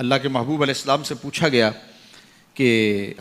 اللہ کے محبوب علیہ السلام سے پوچھا گیا کہ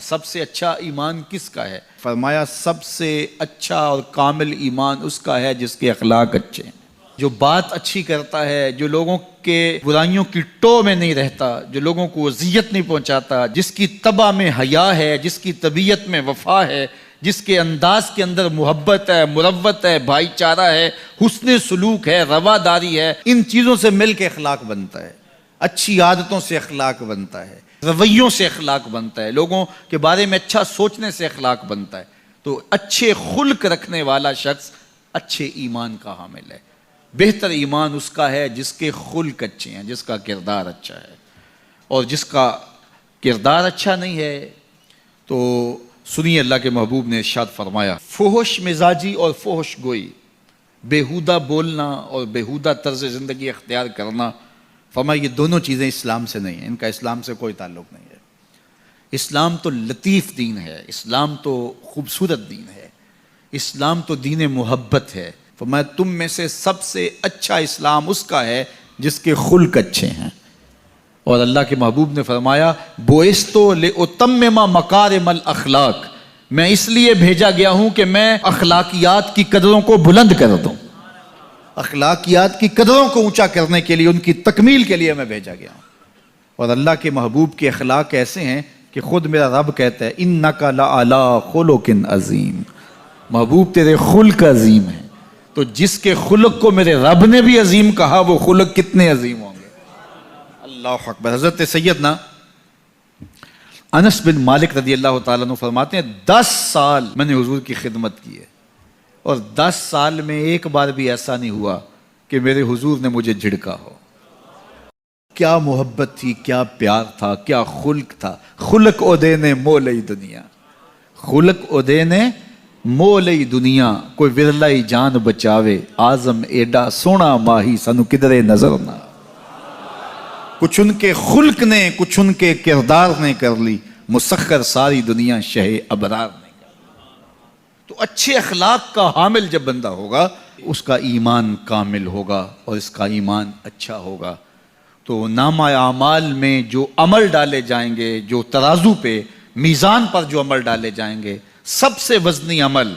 سب سے اچھا ایمان کس کا ہے؟ فرمایا سب سے اچھا اور کامل ایمان اس کا ہے جس کے اخلاق اچھے ہیں، جو بات اچھی کرتا ہے، جو لوگوں کے برائیوں کی ٹو میں نہیں رہتا، جو لوگوں کو اذیت نہیں پہنچاتا، جس کی طبع میں حیا ہے، جس کی طبیعت میں وفا ہے، جس کے انداز کے اندر محبت ہے، مروت ہے، بھائی چارہ ہے، حسن سلوک ہے، رواداری ہے۔ ان چیزوں سے مل کے اخلاق بنتا ہے، اچھی عادتوں سے اخلاق بنتا ہے، رویوں سے اخلاق بنتا ہے، لوگوں کے بارے میں اچھا سوچنے سے اخلاق بنتا ہے۔ تو اچھے خلق رکھنے والا شخص اچھے ایمان کا حامل ہے۔ بہتر ایمان اس کا ہے جس کے خلق اچھے ہیں، جس کا کردار اچھا ہے، اور جس کا کردار اچھا نہیں ہے تو سنیے اللہ کے محبوب نے ارشاد فرمایا، فحش مزاجی اور فحش گوئی، بیہودہ بولنا اور بیہودہ طرز زندگی اختیار کرنا، فرمایا یہ دونوں چیزیں اسلام سے نہیں ہیں، ان کا اسلام سے کوئی تعلق نہیں ہے۔ اسلام تو لطیف دین ہے، اسلام تو خوبصورت دین ہے، اسلام تو دین محبت ہے۔ فرمایا تم میں سے سب سے اچھا اسلام اس کا ہے جس کے خلق اچھے ہیں۔ اور اللہ کے محبوب نے فرمایا بوئستو لأتمم مکارم الاخلاق، میں اس لیے بھیجا گیا ہوں کہ میں اخلاقیات کی قدروں کو بلند کر دوں، اخلاقیات کی قدروں کو اونچا کرنے کے لیے، ان کی تکمیل کے لیے میں بھیجا گیا ہوں۔ اور اللہ کے محبوب کے اخلاق ایسے ہیں کہ خود میرا رب کہتا ہے انک لعلی خلق عظیم، محبوب تیرے خلق عظیم ہیں۔ تو جس کے خلق کو میرے رب نے بھی عظیم کہا، وہ خلق کتنے عظیم ہوں گے۔ اللہ اکبر۔ حضرت سیدنا انس بن مالک رضی اللہ تعالیٰ عنہ فرماتے ہیں 10 سال میں نے حضور کی خدمت کی ہے، اور 10 سال میں ایک بار بھی ایسا نہیں ہوا کہ میرے حضور نے مجھے جھڑکا ہو۔ کیا محبت تھی، کیا پیار تھا، کیا خلق تھا۔ خلق اودے نے مولئی دنیا، خلق اودے نے مولئی دنیا، کوئی ورلائی جان بچاوے، آزم ایڈا سونا ماہی سنو کدرے نظر نہ۔ کچھ ان کے خلق نے، کچھ ان کے کردار نے کر لی، مسخر ساری دنیا شہ ابرار نے کر لی۔ تو اچھے اخلاق کا حامل جب بندہ ہوگا، اس کا ایمان کامل ہوگا اور اس کا ایمان اچھا ہوگا۔ تو نامہ اعمال میں جو عمل ڈالے جائیں گے، جو ترازو پہ میزان پر جو عمل ڈالے جائیں گے، سب سے وزنی عمل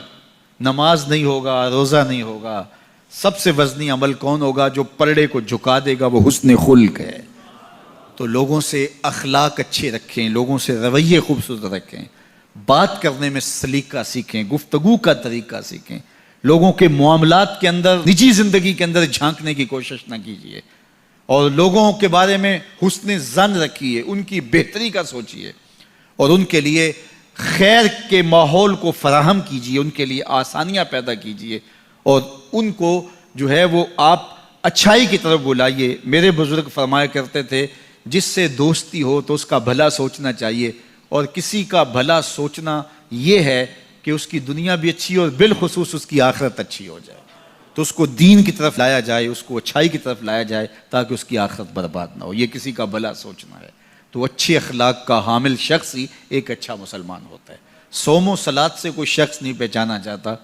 نماز نہیں ہوگا، روزہ نہیں ہوگا۔ سب سے وزنی عمل کون ہوگا؟ جو پلڑے کو جھکا دے گا، وہ حسن خلق ہے۔ تو لوگوں سے اخلاق اچھے رکھیں، لوگوں سے رویے خوبصورت رکھیں، بات کرنے میں سلیقہ سیکھیں، گفتگو کا طریقہ سیکھیں، لوگوں کے معاملات کے اندر، نجی زندگی کے اندر جھانکنے کی کوشش نہ کیجیے، اور لوگوں کے بارے میں حسن ظن رکھیے، ان کی بہتری کا سوچیے، اور ان کے لیے خیر کے ماحول کو فراہم کیجیے، ان کے لیے آسانیاں پیدا کیجیے، اور ان کو جو ہے وہ آپ اچھائی کی طرف بلائیے۔ میرے بزرگ فرمایا کرتے تھے جس سے دوستی ہو تو اس کا بھلا سوچنا چاہیے، اور کسی کا بھلا سوچنا یہ ہے کہ اس کی دنیا بھی اچھی ہو اور بالخصوص اس کی آخرت اچھی ہو جائے، تو اس کو دین کی طرف لایا جائے، اس کو اچھائی کی طرف لایا جائے تاکہ اس کی آخرت برباد نہ ہو۔ یہ کسی کا بھلا سوچنا ہے۔ تو اچھے اخلاق کا حامل شخص ہی ایک اچھا مسلمان ہوتا ہے۔ صوم و صلاۃ سے کوئی شخص نہیں پہچانا جاتا،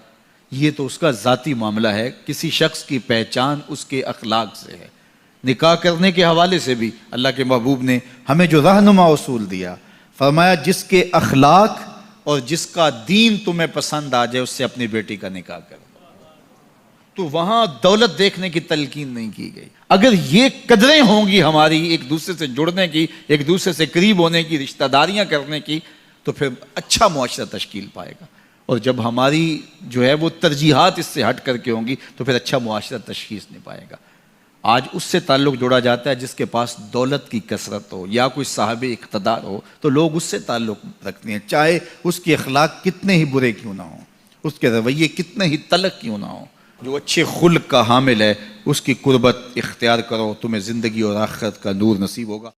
یہ تو اس کا ذاتی معاملہ ہے۔ کسی شخص کی پہچان اس کے اخلاق سے ہے۔ نکاح کرنے کے حوالے سے بھی اللہ کے محبوب نے ہمیں جو رہنما اصول دیا، فرمایا جس کے اخلاق اور جس کا دین تمہیں پسند آ جائے اس سے اپنی بیٹی کا نکاح کرو۔ تو وہاں دولت دیکھنے کی تلقین نہیں کی گئی۔ اگر یہ قدریں ہوں گی ہماری ایک دوسرے سے جڑنے کی، ایک دوسرے سے قریب ہونے کی، رشتہ داریاں کرنے کی، تو پھر اچھا معاشرہ تشکیل پائے گا۔ اور جب ہماری جو ہے وہ ترجیحات اس سے ہٹ کر کے ہوں گی تو پھر اچھا معاشرہ تشخیص نہیں پائے گا۔ آج اس سے تعلق جوڑا جاتا ہے جس کے پاس دولت کی کثرت ہو یا کوئی صاحب اقتدار ہو، تو لوگ اس سے تعلق رکھتے ہیں، چاہے اس کے اخلاق کتنے ہی برے کیوں نہ ہوں، اس کے رویے کتنے ہی تلخ کیوں نہ ہوں۔ جو اچھے خلق کا حامل ہے اس کی قربت اختیار کرو، تمہیں زندگی اور آخرت کا نور نصیب ہوگا۔